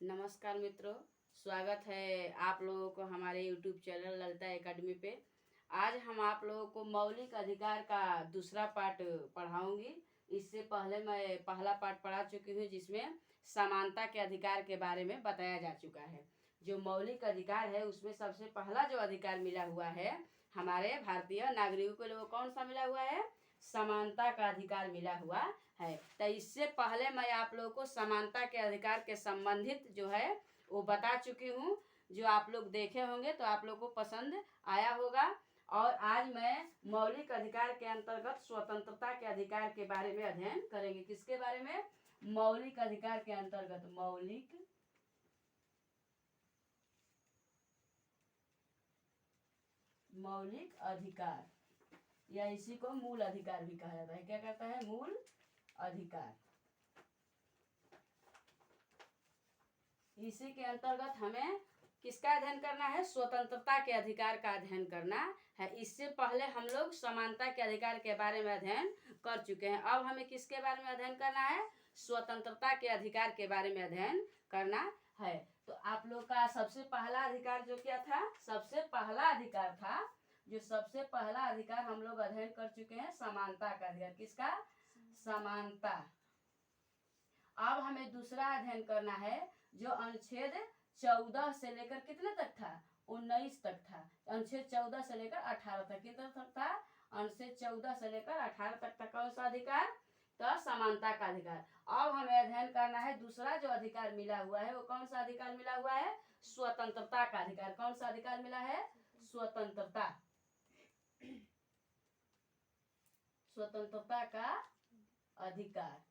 नमस्कार मित्रों, स्वागत है आप लोगों को हमारे YouTube चैनल ललिता एकेडमी पे। आज हम आप लोगों को मौलिक अधिकार का दूसरा पार्ट पढ़ाऊंगी। इससे पहले मैं पहला पार्ट पढ़ा चुकी हूँ जिसमें समानता के अधिकार के बारे में बताया जा चुका है। जो मौलिक अधिकार है उसमें सबसे पहला जो अधिकार मिला हुआ है हमारे भारतीय नागरिकों को, वो कौन सा मिला हुआ है? समानता का अधिकार मिला हुआ है। तो इससे पहले मैं आप लोगों को समानता के अधिकार के संबंधित जो है वो बता चुकी हूँ, जो आप लोग देखे होंगे तो आप लोग को पसंद आया होगा। और आज मैं मौलिक अधिकार के अंतर्गत स्वतंत्रता के अधिकार के बारे में अध्ययन करेंगे। किसके बारे में? मौलिक अधिकार के अंतर्गत मौलिक अधिकार, या इसी को मूल अधिकार भी कहा जाता है। क्या कहता है? मूल अधिकार। इसी के अंतर्गत हमें किसका अध्ययन करना है? स्वतंत्रता के अधिकार का अध्ययन करना है। इससे पहले हम लोग समानता के अधिकार के बारे में अध्ययन कर चुके हैं। अब हमें किसके बारे में अध्ययन करना है? स्वतंत्रता के अधिकार के बारे में अध्ययन करना है। तो आप लोग का सबसे पहला अधिकार जो क्या था? सबसे पहला अधिकार था, जो सबसे पहला अधिकार हम लोग अध्ययन कर चुके हैं, समानता का अधिकार। किसका? समानता। अब हमें दूसरा अध्ययन करना है, जो अनुच्छेद 14 से लेकर कितने तक था? 19 तक था। अनुच्छेद 14 से लेकर 18 तक। कितने तक था? अनुच्छेद 14 से लेकर 18 तक था। कौन सा अधिकार? तो समानता का अधिकार। अब हमें अध्ययन करना है दूसरा जो अधिकार मिला हुआ है, वो कौन सा अधिकार मिला हुआ है? स्वतंत्रता का अधिकार। कौन सा अधिकार मिला है? स्वतंत्रता। स्वतंत्रता का अधिकार।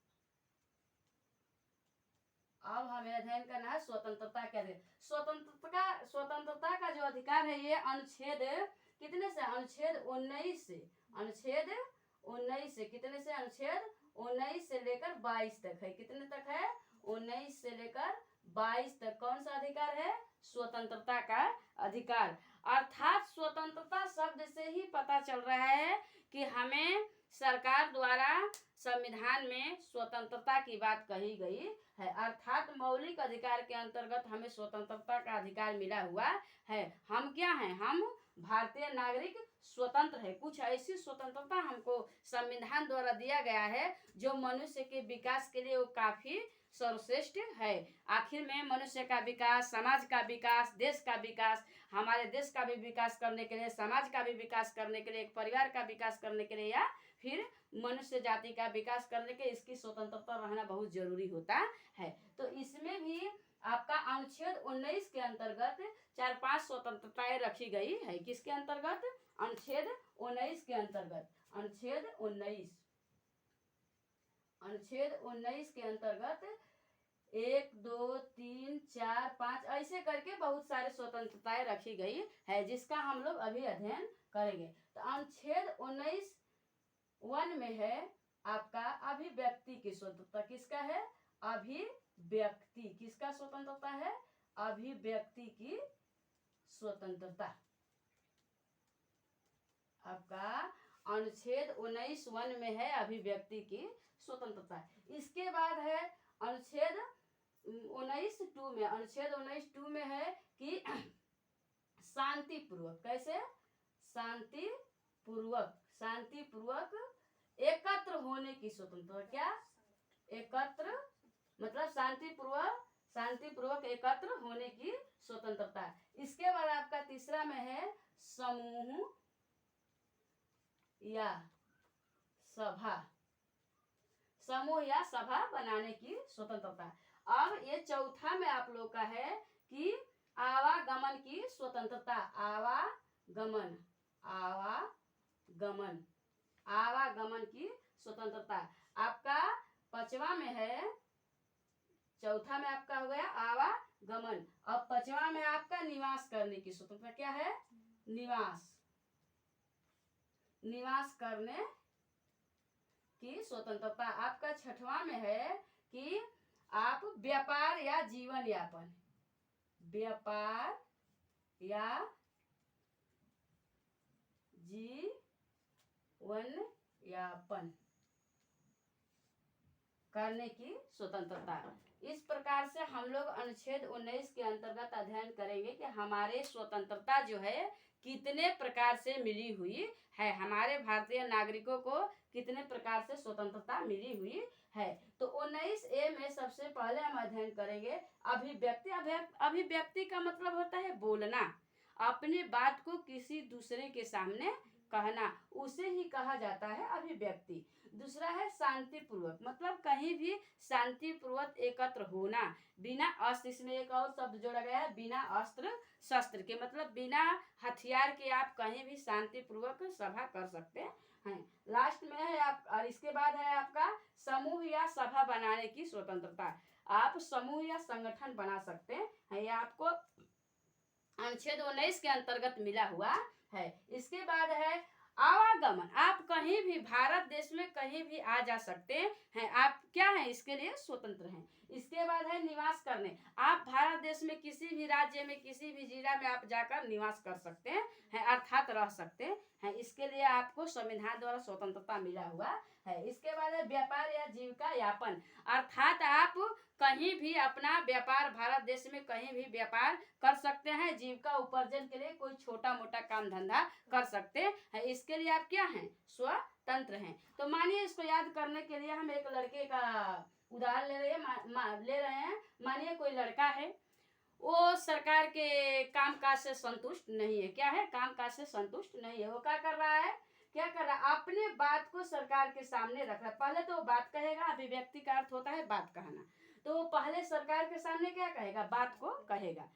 अब हमें अध्ययन करना है स्वतंत्रता के अधिकार। स्वतंत्रता का जो अधिकार है, ये अनुच्छेद कितने से? अनुच्छेद 19 से। अनुच्छेद 19 से कितने से? अनुच्छेद 19 से लेकर 22 तक है। कितने तक है? 19 से लेकर 22 तक। कौन सा अधिकार है? स्वतंत्रता का अधिकार। अर्थात स्वतंत्रता शब्द से ही पता चल रहा है कि हमें सरकार द्वारा संविधान में स्वतंत्रता की बात कही गई है। अर्थात मौलिक अधिकार के अंतर्गत हमें स्वतंत्रता का अधिकार मिला हुआ है। हम क्या हैं? हम भारतीय नागरिक स्वतंत्र है। कुछ ऐसी स्वतंत्रता हमको संविधान द्वारा दिया गया है जो मनुष्य के विकास के लिए वो काफी सर्वश्रेष्ठ है। आखिर में मनुष्य का विकास, समाज का विकास, देश का विकास, हमारे देश का भी विकास करने के लिए, समाज का भी विकास करने के लिए, एक परिवार का विकास करने के लिए, या फिर मनुष्य जाति का विकास करने के, इसकी स्वतंत्रता रहना बहुत जरूरी होता है। तो इसमें भी आपका अनुच्छेद 19 के अंतर्गत 4-5 स्वतंत्रताएं रखी गई है। किसके अंतर्गत? अनुच्छेद 19 के अंतर्गत। अनुच्छेद 19 के अंतर्गत 1, 2, 3, 4, 5 ऐसे करके बहुत सारे स्वतंत्रताएं रखी गई है, जिसका हम लोग अभी अध्ययन करेंगे। तो अनुच्छेद 19(1) में है आपका अभिव्यक्ति की स्वतंत्रता। किसका है? अभिव्यक्ति। किसका स्वतंत्रता है? अभिव्यक्ति की स्वतंत्रता। आपका अनुच्छेद 19(1) में है अभिव्यक्ति की स्वतंत्रता। इसके बाद है अनुच्छेद 19(2) में। अनुच्छेद 19(2) में है कि शांतिपूर्वक, कैसे? शांतिपूर्वक एकत्र होने की स्वतंत्रता। क्या? एकत्र मतलब शांतिपूर्वक एकत्र होने की स्वतंत्रता। इसके बाद आपका तीसरा में है समूह या सभा बनाने की स्वतंत्रता। अब ये चौथा में आप लोग का है कि आवागमन की स्वतंत्रता। आवागमन की स्वतंत्रता। आपका 5वां में है, चौथा में आपका हो गया आवागमन। अब 5वां में आपका निवास करने की स्वतंत्रता। क्या है? निवास करने की स्वतंत्रता। आपका 6वां में है कि आप व्यापार या जीवन यापन करने की स्वतंत्रता। इस प्रकार से हम लोग अनुच्छेद 19 के अंतर्गत अध्ययन करेंगे कि हमारे स्वतंत्रता जो है कितने प्रकार से मिली हुई है, हमारे भारतीय नागरिकों को कितने प्रकार से स्वतंत्रता मिली हुई है। तो 19A में सबसे पहले हम अध्ययन करेंगे अभिव्यक्ति। अभिव्यक्ति का मतलब होता है बोलना, अपनी बात को किसी दूसरे के सामने कहना, उसे ही कहा जाता है अभिव्यक्ति। दूसरा है शांतिपूर्वक, मतलब कहीं भी शांतिपूर्वक एकत्र होना बिना अस्त्र, इसमें एक और शब्द जोड़ा गया है बिना अस्त्र शस्त्र के, मतलब बिना हथियार के आप कहीं भी शांतिपूर्वक सभा कर सकते हैं। लास्ट में है आप, और इसके बाद है आपका समूह या सभा बनाने की स्वतंत्रता। आप समूह या संगठन बना सकते हैं, यह आपको अनुच्छेद 19 के अंतर्गत मिला हुआ है। इसके बाद है आवागमन, आप कहीं भी भारत देश में कहीं भी आ जा सकते हैं, आप क्या हैं इसके लिए स्वतंत्र हैं। इसके बाद है निवास करने, आप भारत देश में किसी भी राज्य में किसी भी जिला में आप जाकर निवास कर सकते हैं, अर्थात रह सकते हैं, इसके लिए आपको संविधान द्वारा स्वतंत्रता मिला हुआ है। इसके बाद है व्यापार या जीविका यापन, अर्थात आप कहीं भी अपना व्यापार भारत देश में कहीं भी व्यापार कर सकते हैं, जीविका उपार्जन के लिए कोई छोटा मोटा काम धंधा कर सकते हैं, इसके लिए आप क्या हैं स्वतंत्र हैं। तो मानिए इसको याद करने के लिए हम एक लड़के का उदाहरण ले रहे हैं। मानिए कोई लड़का है, वो सरकार के कामकाज से संतुष्ट नहीं है, क्या है कामकाज से संतुष्ट नहीं है, वो क्या कर रहा है अपने बात को सरकार के सामने रख रहा है। पहले तो बात कहेगा, अभिव्यक्ति का अर्थ होता है बात कहना, तो वो पहले सरकार के सामने क्या कहेगा, बात को कहेगा,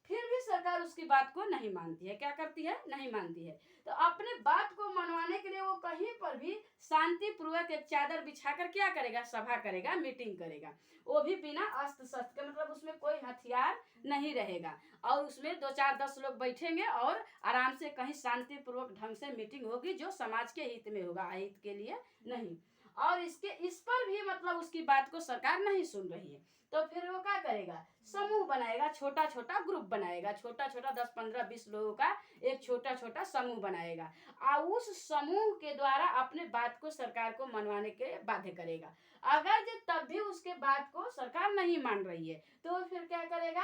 फिर भी सरकार उसकी बात को नहीं मानती है, क्या करती है, नहीं मानती है। तो अपने बात को मनवाने के लिए वो कहीं पर भी शांतिपूर्वक एक चादर बिछाकर क्या करेगा, सभा करेगा, मीटिंग करेगा, वो भी बिना अस्त्र शस्त्र के, मतलब उसमें कोई हथियार नहीं रहेगा, और उसमें 2-4-10 लोग बैठेंगे और आराम से कहीं शांतिपूर्वक ढंग से मीटिंग होगी जो समाज के हित में होगा, अहित के लिए नहीं। और इस पर भी मतलब उसकी बात को सरकार नहीं सुन रही है, तो फिर वो क्या करेगा, समूह बनाएगा, छोटा छोटा ग्रुप बनाएगा, छोटा छोटा 10-15-20 लोगों का एक छोटा छोटा समूह बनाएगा, और उस समूह के द्वारा अपने बात को सरकार को मनवाने के बाध्य करेगा। अगर जो तब भी उसके बात को सरकार नहीं मान रही है तो फिर क्या करेगा,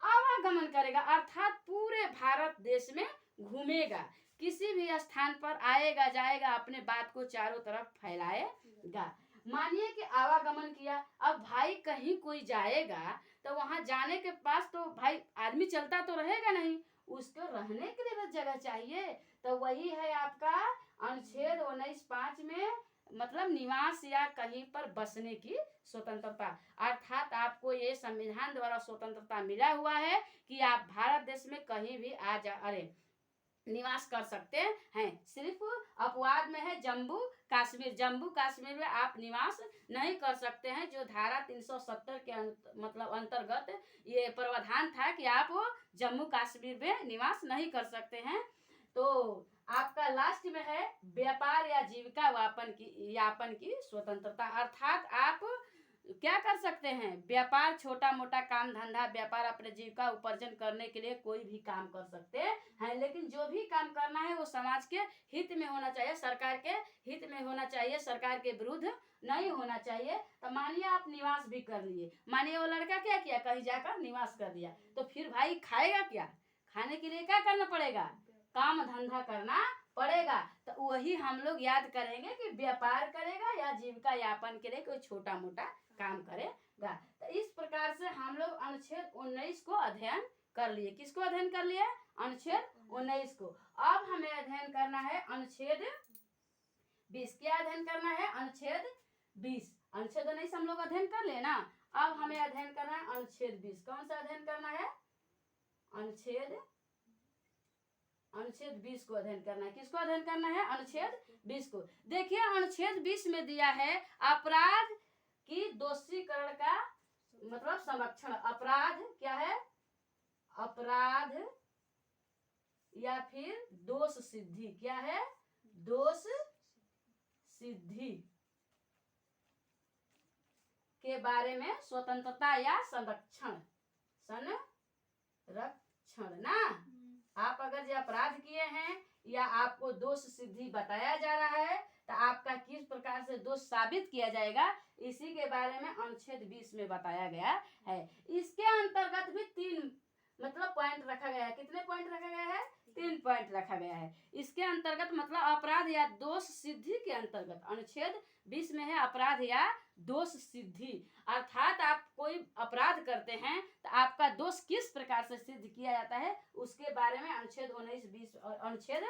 आवागमन करेगा, अर्थात पूरे भारत देश में घूमेगा, किसी भी स्थान पर आएगा जाएगा, अपने बात को चारों तरफ फैलाएगा। मानिए कि आवागमन किया, अब भाई कहीं कोई जाएगा तो वहां जाने के पास तो भाई आदमी चलता तो रहेगा नहीं, उसको रहने के लिए भी जगह चाहिए। तो वही है आपका अनुच्छेद 19(5) में, मतलब निवास या कहीं पर बसने की स्वतंत्रता, अर्थात आपको ये संविधान द्वारा स्वतंत्रता मिला हुआ है कि आप भारत देश में कहीं भी निवास कर सकते हैं। सिर्फ अपवाद में है जम्मू कश्मीर में आप निवास नहीं कर सकते हैं, जो धारा 370 के मतलब अंतर्गत ये प्रावधान था कि आप जम्मू कश्मीर में निवास नहीं कर सकते हैं। तो आपका लास्ट में है व्यापार या जीविका यापन की स्वतंत्रता, अर्थात आप क्या कर सकते हैं, व्यापार, छोटा मोटा काम धंधा व्यापार, अपने जीविका उपार्जन करने के लिए कोई भी काम कर सकते हैं, लेकिन जो भी काम करना है वो समाज के हित में होना चाहिए, सरकार के हित में होना चाहिए, सरकार के विरुद्ध नहीं होना चाहिए। तो मानिए आप निवास भी कर लिए, मानिए वो लड़का क्या किया, कहीं जाकर निवास कर दिया, तो फिर भाई खाएगा क्या, खाने के लिए क्या करना पड़ेगा, काम धंधा करना पड़ेगा। तो वही हम लोग याद करेंगे कि व्यापार करेगा या जीविका यापन के लिए कोई छोटा मोटा काम करेगा। तो इस प्रकार से हम लोग अनुच्छेद 19 को अध्ययन कर लिए। किसको अध्ययन कर लिए, अनुच्छेद 19 को। अब हमें अध्ययन करना है अनुच्छेद 20। क्या अध्ययन करना है, अनुच्छेद 20। अनुच्छेद 19 हम लोग अध्ययन कर लिए ना, अब हमें अध्ययन करना है अनुच्छेद 20। कौन सा अध्ययन करना है, अनुच्छेद 20 को अध्ययन करना है। किसको अध्ययन करना है, अनुच्छेद 20 को। देखिए अनुच्छेद 20 में दिया है अपराध की दोषीकरण का मतलब संरक्षण। अपराध क्या है, अपराध या फिर दोष सिद्धि, क्या है, दोष सिद्धि के बारे में स्वतंत्रता या संरक्षण ना। आप अगर जो अपराध किए हैं या आपको दोष सिद्धि बताया जा रहा है, तो आपका किस प्रकार से दोष साबित किया जाएगा, इसी के बारे में अनुच्छेद 20 में बताया गया है। इसके अंतर्गत भी 3 मतलब पॉइंट रखा गया है। कितने पॉइंट रखा गया है? 3 पॉइंट रखा गया है। इसके अंतर्गत मतलब अपराध या दोष सिद्धि के अंतर्गत अनुच्छेद 20 में है अपराध या दोष सिद्धि, अर्थात आप कोई अपराध करते हैं तो आपका दोष किस प्रकार से सिद्ध किया जाता है, उसके बारे में अनुच्छेद 19, 20 और अनुच्छेद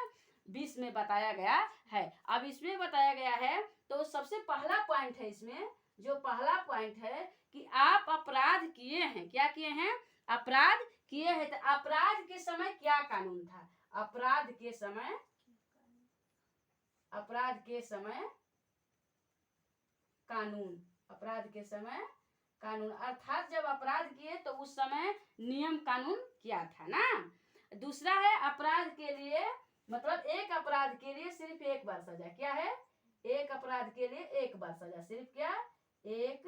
20 में बताया गया है। अब इसमें बताया गया है, तो सबसे पहला पॉइंट है इसमें, जो पहला पॉइंट है कि आप अपराध किए हैं। क्या किए हैं? अपराध किए हैं। तो अपराध के समय क्या कानून था? अपराध के समय कानून, अपराध के समय कानून, अर्थात जब अपराध किए तो उस समय नियम कानून क्या था ना। दूसरा है अपराध के लिए मतलब एक अपराध के लिए सिर्फ एक बार सजा। क्या है? एक अपराध के लिए एक बार सजा, सिर्फ क्या? एक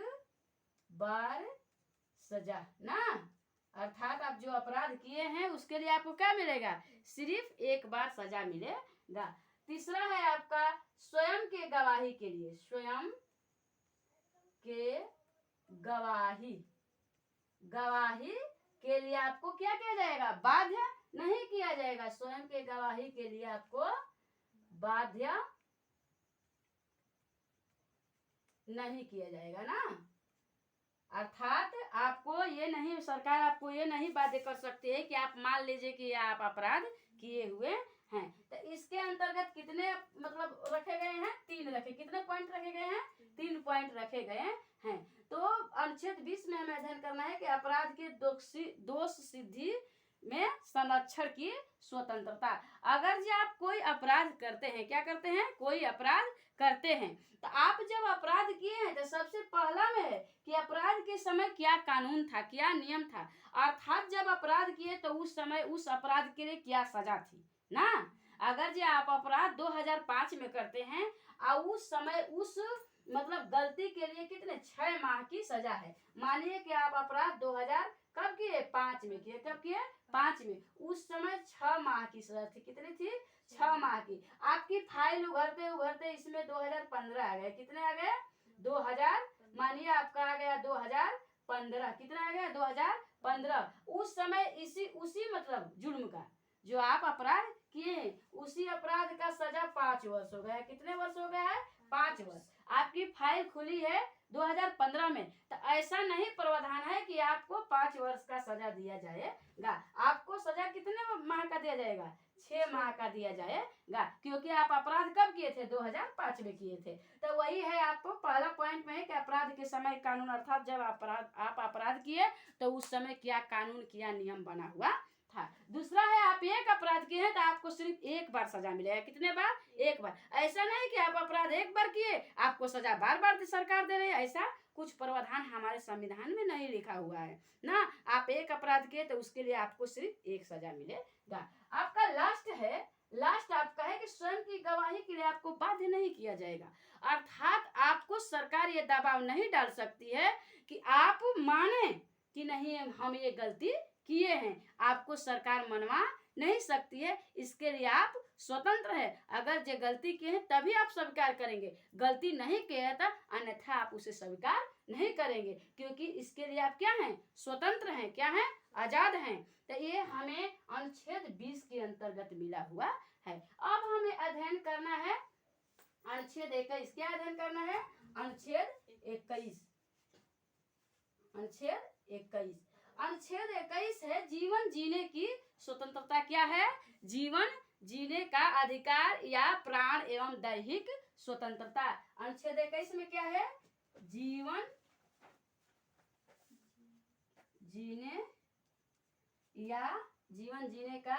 बार सजा ना, अर्थात आप जो अपराध किए हैं उसके लिए आपको क्या मिलेगा? सिर्फ एक बार सजा मिलेगा। तीसरा है आपका स्वयं के गवाही के लिए, स्वयं के गवाही के लिए आपको क्या किया जाएगा? बाध्य नहीं किया जाएगा। स्वयं के गवाही के लिए आपको बाध्य नहीं किया जाएगा ना, अर्थात आपको ये नहीं, सरकार आपको ये नहीं बाध्य कर सकती है कि आप मान लीजिए कि आप अपराध किए हुए हैं। तो इसके अंतर्गत कितने मतलब रखे गए हैं? 3 रखे। कितने पॉइंट रखे गए हैं? 3 पॉइंट रखे गए हैं। तो अनुच्छेद 20 में हमें अध्ययन करना है कि अपराध के दोष सिद्धि में संरक्षण की स्वतंत्रता। अगर जो आप कोई अपराध करते हैं, क्या करते हैं? कोई अपराध करते हैं, तो आप जब अपराध किए हैं तो सबसे पहला में है कि अपराध के समय क्या कानून था, क्या नियम था, अर्थात जब अपराध किए तो उस समय उस अपराध के लिए क्या सजा थी ना। अगर जो आप अपराध 2005 में करते हैं और उस समय उस मतलब गलती के लिए कितने 6 माह की सजा है। मानिए कि आप अपराध 2000 कब किए? 5 में किए। कब किए? 5 में। उस समय 6 माह की सजा थी। कितनी थी? 6 माह की। आपकी फाइल उभरते उभरते इसमें 2015 आ गए। कितने आ गए? 2000। मानिए आपका आ गया 2015। कितना आ गया? 2015। उस समय उसी मतलब जुर्म का जो आप अपराध किए हैं, उसी अपराध का सजा 5 वर्ष हो गया है। कितने वर्ष हो गया है? 5 वर्ष। आपकी फाइल खुली है 2015 में, तो ऐसा नहीं प्रावधान है कि आपको 5 वर्ष का सजा दिया जाएगा। आपको सजा कितने माह का दिया जाएगा? 6 माह का दिया जाएगा, क्योंकि आप अपराध कब किए थे? 2005 में किए थे। तो वही है, आपको पहला पॉइंट में है कि अपराध के समय कानून, अर्थात जब आप अपराध किए तो उस समय क्या कानून, क्या नियम बना हुआ था। दूसरा है आप एक अपराध किए हैं तो आपको सिर्फ एक बार सजा मिलेगा। कितने बार? एक बार। ऐसा नहीं कि आप अपराध एक बार किए आपको सजा बार बार सरकार दे रही है, ऐसा कुछ प्रावधान हमारे संविधान में नहीं लिखा हुआ है ना। आप एक अपराध किए तो उसके लिए आपको सिर्फ एक सजा मिलेगा। आपका लास्ट आपका है कि स्वयं की गवाही के लिए आपको बाध्य नहीं किया जाएगा, अर्थात आपको सरकार ये दबाव नहीं डाल सकती है कि आप माने कि नहीं हम ये गलती किए हैं। आपको सरकार मनवा नहीं सकती है, इसके लिए आप स्वतंत्र है। अगर जो गलती किए हैं तभी आप स्वीकार करेंगे, गलती नहीं किए तो अन्यथा आप उसे स्वीकार नहीं करेंगे, क्योंकि इसके लिए आप क्या हैं? स्वतंत्र हैं। क्या हैं? आजाद हैं। तो ये हमें अनुच्छेद 20 के अंतर्गत मिला हुआ है। अब हमें अध्ययन करना है अनुच्छेद 21। क्या अध्ययन करना है? अनुच्छेद 21। अनुच्छेद 21 है जीवन जीने की स्वतंत्रता। क्या है? जीवन जीने का अधिकार या प्राण एवं दैहिक स्वतंत्रता। अनुच्छेद 21 में क्या है? जीवन जीने का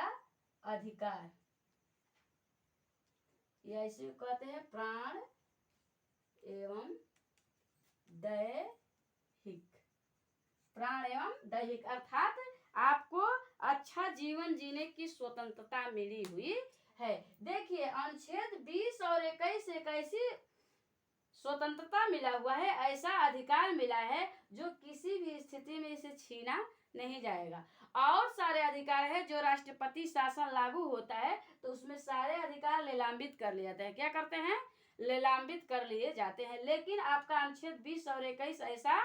अधिकार, या इसे कहते हैं प्राण एवं दैहिक, अर्थात आपको अच्छा जीवन जीने की स्वतंत्रता मिली हुई है। देखिए अनुच्छेद 20 और 21 एक ऐसी स्वतंत्रता मिला हुआ है, ऐसा अधिकार मिला है जो किसी भी स्थिति में इसे छीना नहीं जाएगा। और सारे अधिकार है जो राष्ट्रपति शासन लागू होता है तो उसमें सारे अधिकार निलंबित कर लिए जाते हैं। क्या करते हैं? निलंबित कर लिए जाते हैं। लेकिन आपका अनुच्छेद 20 और 21 ऐसा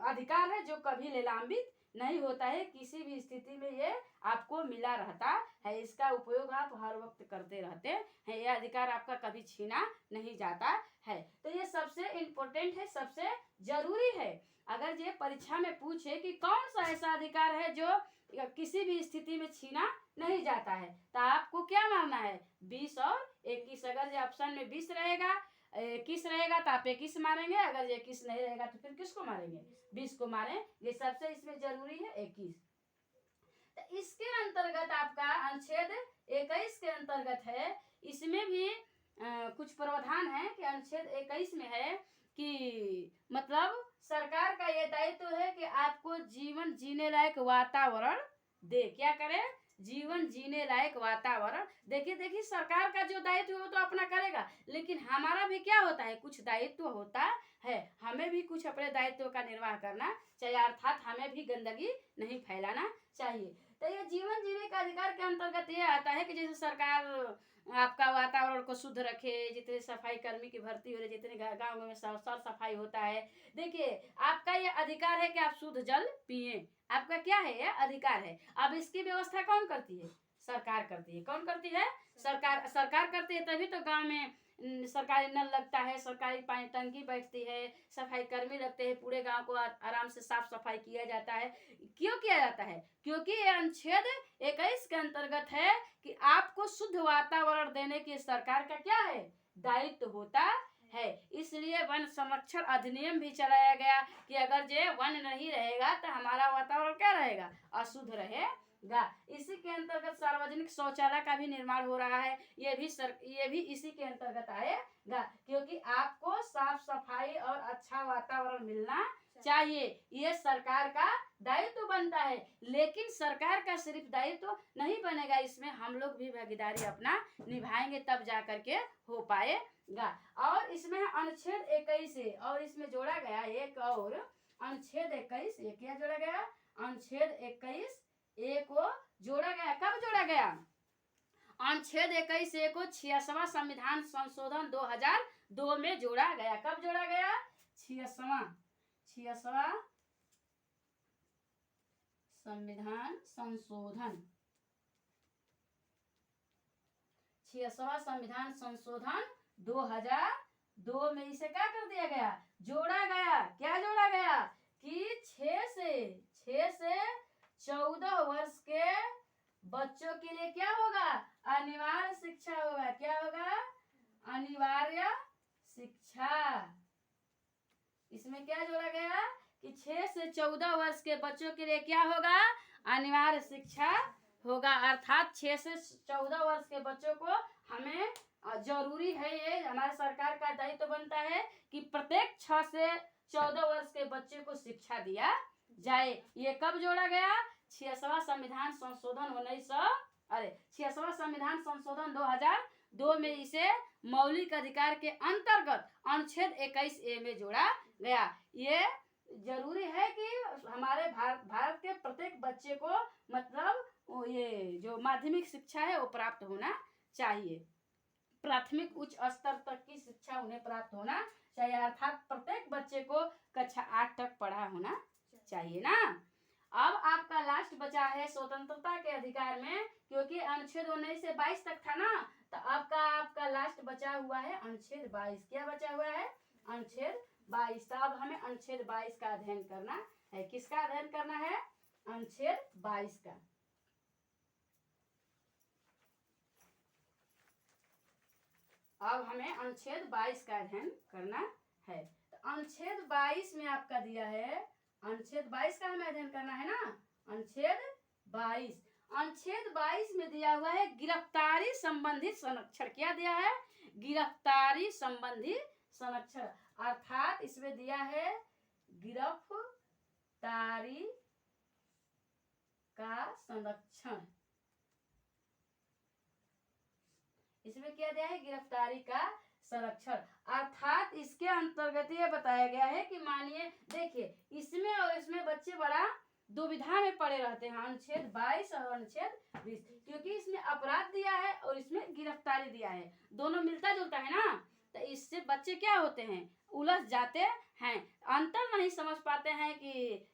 अधिकार है जो कभी निलंबित नहीं होता है, किसी भी स्थिति में ये आपको मिला रहता है, इसका उपयोग आप हर वक्त करते रहते हैं, यह अधिकार आपका कभी छीना नहीं जाता है। तो ये सबसे इम्पोर्टेंट है, सबसे जरूरी है। अगर ये परीक्षा में पूछे कि कौन सा ऐसा अधिकार है जो किसी भी स्थिति में छीना नहीं जाता है, तो आपको क्या मानना है? 20 और 21। अगर ये ऑप्शन में 20 रहेगा, 21 रहेगा तो आप 21 मारेंगे, अगर 21 नहीं रहेगा तो फिर किसको मारेंगे? 20 को मारें। ये सबसे इसमें जरूरी है 21। तो इसके अंतर्गत आपका अनुच्छेद 21 के अंतर्गत है, इसमें भी कुछ प्रावधान है कि अनुच्छेद 21 में है कि मतलब सरकार का ये दायित्व है कि आपको जीवन जीने लायक वातावरण दे। क्या करे? जीवन जीने लायक वातावरण। देखिए सरकार का जो दायित्व है वो तो अपना करेगा, लेकिन हमारा भी क्या होता है? कुछ दायित्व होता है, हमें भी कुछ अपने दायित्व का निर्वाह करना चाहिए, अर्थात हमें भी गंदगी नहीं फैलाना चाहिए। तो ये जीवन जीने का अधिकार के अंतर्गत ये आता है कि जैसे सरकार आपका वातावरण को शुद्ध रखे, जितने सफाई कर्मी की भर्ती हो रही, जितने गाँव में साफ सफाई होता है। देखिए आपका ये अधिकार है कि आप शुद्ध जल पिए, आपका क्या है? ये अधिकार है। अब इसकी व्यवस्था कौन करती है? सरकार करती है। कौन करती है? सरकार करती है, तभी तो गांव में सरकारी नल लगता है, सरकारी पानी टंकी बैठती है, सफाई कर्मी लगते हैं, पूरे गांव को आराम से साफ सफाई किया जाता है। क्यों किया जाता है? क्योंकि ये अनुच्छेद 21 के अंतर्गत है कि आपको शुद्ध वातावरण देने की सरकार का क्या है? दायित्व होता है। इसलिए वन संरक्षण अधिनियम भी चलाया गया कि अगर ये वन नहीं रहेगा तो हमारा वातावरण क्या रहेगा? अशुद्ध रहेगा। इसी के अंतर्गत सार्वजनिक शौचालय का भी निर्माण हो रहा है, ये भी इसी के अंतर्गत आएगा, क्योंकि आपको साफ सफाई और अच्छा वातावरण मिलना चाहिए, ये सरकार का दायित्व बनता है। लेकिन सरकार का सिर्फ दायित्व नहीं बनेगा, इसमें हम लोग भी भागीदारी अपना निभाएंगे, तब जा करके हो पाएगा। और इसमें अनुच्छेद 21 है, और इसमें जोड़ा गया एक और अनुच्छेद 21। ये क्या जोड़ा गया? अनुच्छेद 21 ए को जोड़ा गया। कब जोड़ा गया? अनुच्छेद 21 ए को 66वां संविधान संशोधन 2002 में जोड़ा गया। कब जोड़ा गया? 66वां संविधान संशोधन 66वां संविधान संशोधन 2002 में इसे क्या कर दिया गया? जोड़ा गया। क्या जोड़ा गया? कि 6 से 14 वर्ष के बच्चों के लिए क्या होगा? अनिवार्य शिक्षा होगा। क्या होगा? अनिवार्य शिक्षा। इसमें क्या जोड़ा गया कि 6 से 14 वर्ष के बच्चों के लिए क्या होगा? अनिवार्य शिक्षा होगा। अर्थात 6 से 14 वर्ष के बच्चों को हमें जरूरी है, ये हमारे सरकार का दायित्व बनता है कि प्रत्येक 6 से 14 वर्ष के बच्चे को शिक्षा दिया जाए। ये कब जोड़ा गया? 66वां संविधान संशोधन 66वां संविधान संशोधन 2002 में इसे मौलिक अधिकार के अंतर्गत अनुच्छेद 21 ए में जोड़ा गया। ये जरूरी है कि हमारे भारत के प्रत्येक बच्चे को मतलब ये जो माध्यमिक शिक्षा है वो प्राप्त होना चाहिए, प्राथमिक उच्च स्तर तक की शिक्षा उन्हें प्राप्त होना चाहिए, अर्थात प्रत्येक बच्चे को कक्षा 8 तक पढ़ा होना चाहिए ना। अब आपका लास्ट बचा है स्वतंत्रता के अधिकार में, क्योंकि अनुच्छेद 19 से 22 तक था ना, तो आपका लास्ट बचा हुआ है अनुच्छेद 22। क्या बचा हुआ है? अनुच्छेद 22। अब हमें अनुच्छेद 22 का अध्ययन करना है। किसका अध्ययन करना है? अनुच्छेद 22 का। अब हमें अनुच्छेद 22 का अध्ययन करना है। तो अनुच्छेद 22 में आपका दिया है, अनुच्छेद 22 का हमें अध्ययन करना है ना। अनुच्छेद 22 में दिया हुआ है गिरफ्तारी संबंधी संरक्षण। क्या दिया है? गिरफ्तारी संबंधी संरक्षण, अर्थात इसमें दिया है गिरफ्तारी का संरक्षण। इसमें क्या दिया है? गिरफ्तारी का संरक्षण, अर्थात इसके अंतर्गत ये बताया गया है कि मानिए देखिए इसमें और इसमें बच्चे बड़ा दुविधा में पड़े रहते हैं, अनुच्छेद 22 और अनुच्छेद 20, क्योंकि इसमें अपराध दिया है और इसमें गिरफ्तारी दिया है, दोनों मिलता जुलता है ना, तो इससे बच्चे क्या होते हैं, उलझ जाते हैं, अंतर नहीं समझ पाते हैं कि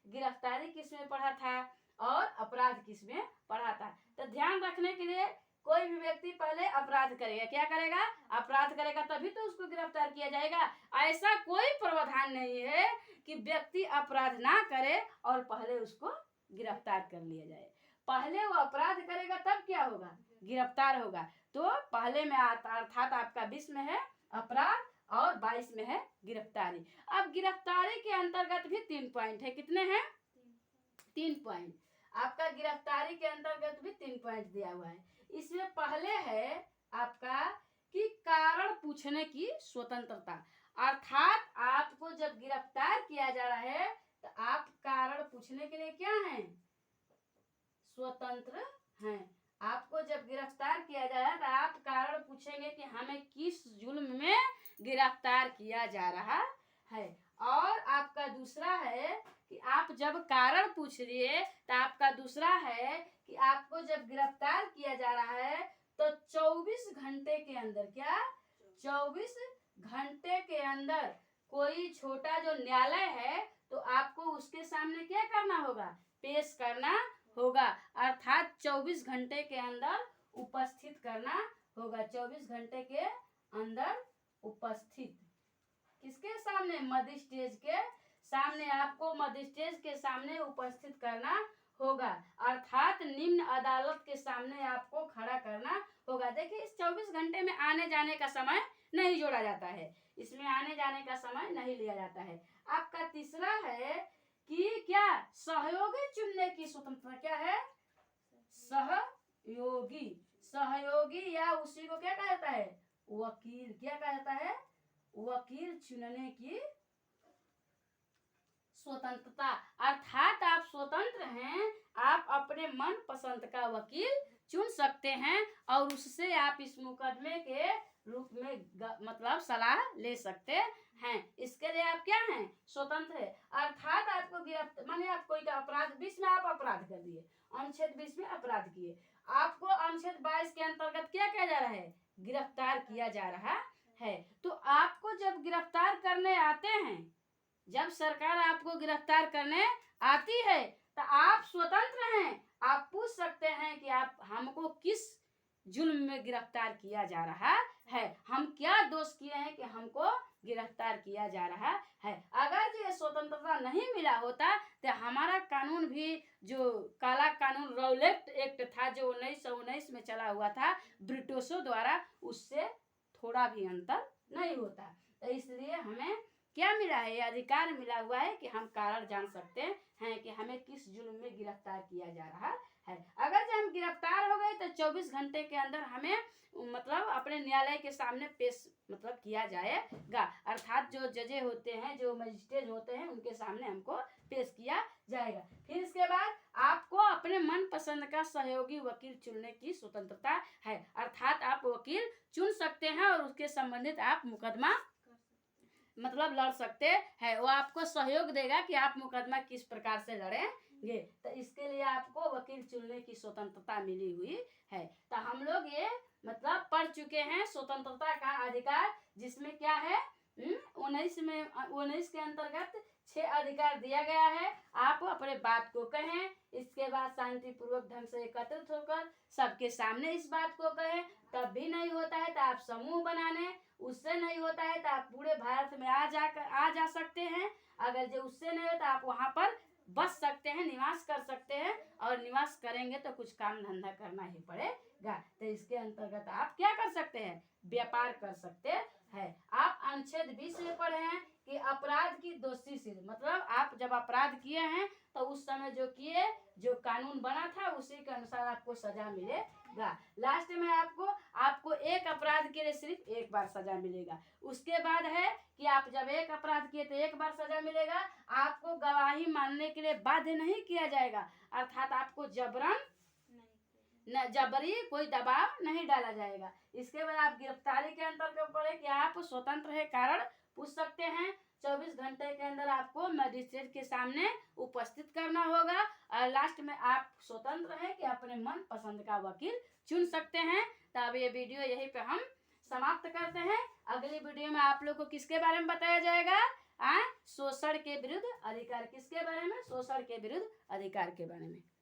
गिरफ्तारी किस में पढ़ा था और अपराध किस में पढ़ा था। तो ध्यान रखने के लिए कोई भी व्यक्ति पहले अपराध करेगा, क्या करेगा, अपराध करेगा, तभी तो उसको गिरफ्तार किया जाएगा। ऐसा कोई प्रावधान नहीं है कि व्यक्ति अपराध ना करे और पहले उसको गिरफ्तार कर लिया जाए। पहले वो अपराध करेगा तब क्या होगा, गिरफ्तार होगा। तो पहले में अर्थात आपका 20 में है अपराध और 22 में है गिरफ्तारी। अब गिरफ्तारी के अंतर्गत भी 3 पॉइंट है, कितने हैं, 3 पॉइंट। आपका गिरफ्तारी के अंतर्गत भी 3 पॉइंट दिया हुआ है। इसमें पहले है आपका कि कारण पूछने की स्वतंत्रता, अर्थात आपको जब गिरफ्तार किया जा रहा है तो आप कारण पूछने के लिए क्या हैं, स्वतंत्र हैं। आपको जब गिरफ्तार किया जा रहा है तो आप कारण पूछेंगे कि हमें किस जुल्म में गिरफ्तार किया जा रहा है। और आपका दूसरा है कि आप जब कारण पूछ लिए तो आपका दूसरा है कि आपको जब गिरफ्तार किया जा रहा है तो 24 घंटे के अंदर, क्या 24 घंटे के अंदर कोई छोटा जो न्यायालय है तो आपको उसके सामने क्या करना होगा, पेश करना होगा, अर्थात 24 घंटे के अंदर उपस्थित करना होगा। 24 घंटे के अंदर उपस्थित किसके सामने, मजिस्ट्रेट के सामने, आपको मजिस्ट्रेट के सामने उपस्थित करना होगा, अर्थात निम्न अदालत के सामने आपको खड़ा करना होगा। देखिए इस 24 घंटे में आने जाने का समय नहीं जोड़ा जाता है, इसमें आने जाने का समय नहीं लिया जाता है। आपका तीसरा है कि क्या, सहयोगी चुनने की स्वतंत्रता, क्या है, सहयोगी, सहयोगी या उसी को क्या कहा जाता है, वकील, क्या कहा जाता है, वकील चुनने की स्वतंत्रता, अर्थात आप स्वतंत्र हैं, आप अपने मन पसंद का वकील चुन सकते हैं और उससे आप इस मुकदमे के रूप में मतलब सलाह ले सकते हैं। इसके लिए आप क्या हैं, स्वतंत्र है। अर्थात आपको गिरफ्तार, माने आप कोई का अपराध 20 में आप अपराध कर दिए, अनुच्छेद 20 में अपराध किए, आपको अनुच्छेद 22 के अंतर्गत क्या किया जा रहा है, गिरफ्तार किया जा रहा है। तो आपको जब गिरफ्तार करने आते हैं, जब सरकार आपको गिरफ्तार करने आती है तो आप स्वतंत्र हैं, आप पूछ सकते हैं कि आप हमको किस जुल्म में गिरफ्तार किया जा रहा है, हम क्या दोष किए हैं कि हमको गिरफ्तार किया जा रहा है। अगर ये स्वतंत्रता नहीं मिला होता तो हमारा कानून भी जो काला कानून रौलेट एक्ट था जो 1919 में चला हुआ था ब्रिटिशों द्वारा, उससे थोड़ा भी अंतर नहीं होता। तो इसलिए हमें क्या मिला है, ये अधिकार मिला हुआ है कि हम कारण जान सकते हैं कि हमें किस जुल्म में गिरफ्तार किया जा रहा है। अगर जब हम गिरफ्तार हो गए तो 24 घंटे के अंदर हमें मतलब अपने न्यायालय के सामने पेश मतलब किया जाएगा, अर्थात जो जजे होते हैं, जो मजिस्ट्रेट होते हैं, उनके सामने हमको पेश किया जाएगा। फिर इसके बाद आपको अपने मन पसंद का सहयोगी वकील चुनने की स्वतंत्रता है, अर्थात आप वकील चुन सकते हैं और उसके संबंधित आप मुकदमा मतलब लड़ सकते हैं, वो आपको सहयोग देगा कि आप मुकदमा किस प्रकार से लड़ेंगे। तो इसके लिए आपको वकील चुनने की स्वतंत्रता मिली हुई है। तो हम लोग ये मतलब पढ़ चुके हैं स्वतंत्रता का अधिकार, जिसमें क्या है 19 के अंतर्गत 6 अधिकार दिया गया है। आप अपने बात को कहें, इसके बाद शांतिपूर्वक ढंग से एकत्रित होकर सबके सामने इस बात को कहें, तब भी नहीं होता है तो आप समूह बनाने, उससे नहीं होता है तो आप पूरे भारत में आ जा सकते हैं। अगर जो उससे नहीं होता आप वहाँ पर बस सकते हैं, निवास कर सकते हैं, और निवास करेंगे तो कुछ काम धंधा करना ही पड़ेगा। तो इसके अंतर्गत आप क्या कर सकते हैं, व्यापार कर सकते हैं। आप अनुच्छेद 20 में पढ़े हैं कि अपराध की दोषी से मतलब आप जब अपराध किए हैं तो उस समय जो कानून बना था उसी के अनुसार आपको सजा मिलेगा। लास्ट में आपको एक अपराध के लिए सिर्फ एक बार सजा मिलेगा। उसके बाद है कि आप जब एक अपराध किए तो एक बार सजा मिलेगा, आपको गवाही मानने के लिए बाध्य नहीं किया जाएगा, अर्थात आपको जबरन जबरी कोई दबाव नहीं डाला जाएगा। इसके बाद आप गिरफ्तारी के अंतर्गत पड़े कि आप स्वतंत्र है कारण पूछ सकते हैं। 24 घंटे के अंदर आपको मजिस्ट्रेट के सामने उपस्थित करना होगा और लास्ट में आप स्वतंत्र हैं कि अपने मन पसंद का वकील चुन सकते हैं। तो अब ये वीडियो यहीं पे हम समाप्त करते हैं। अगली वीडियो में आप लोग को किसके बारे में बताया जाएगा? शोषण के विरुद्ध अधिकार। किसके बारे में? शोषण के विरुद्ध अधिकार के बारे में।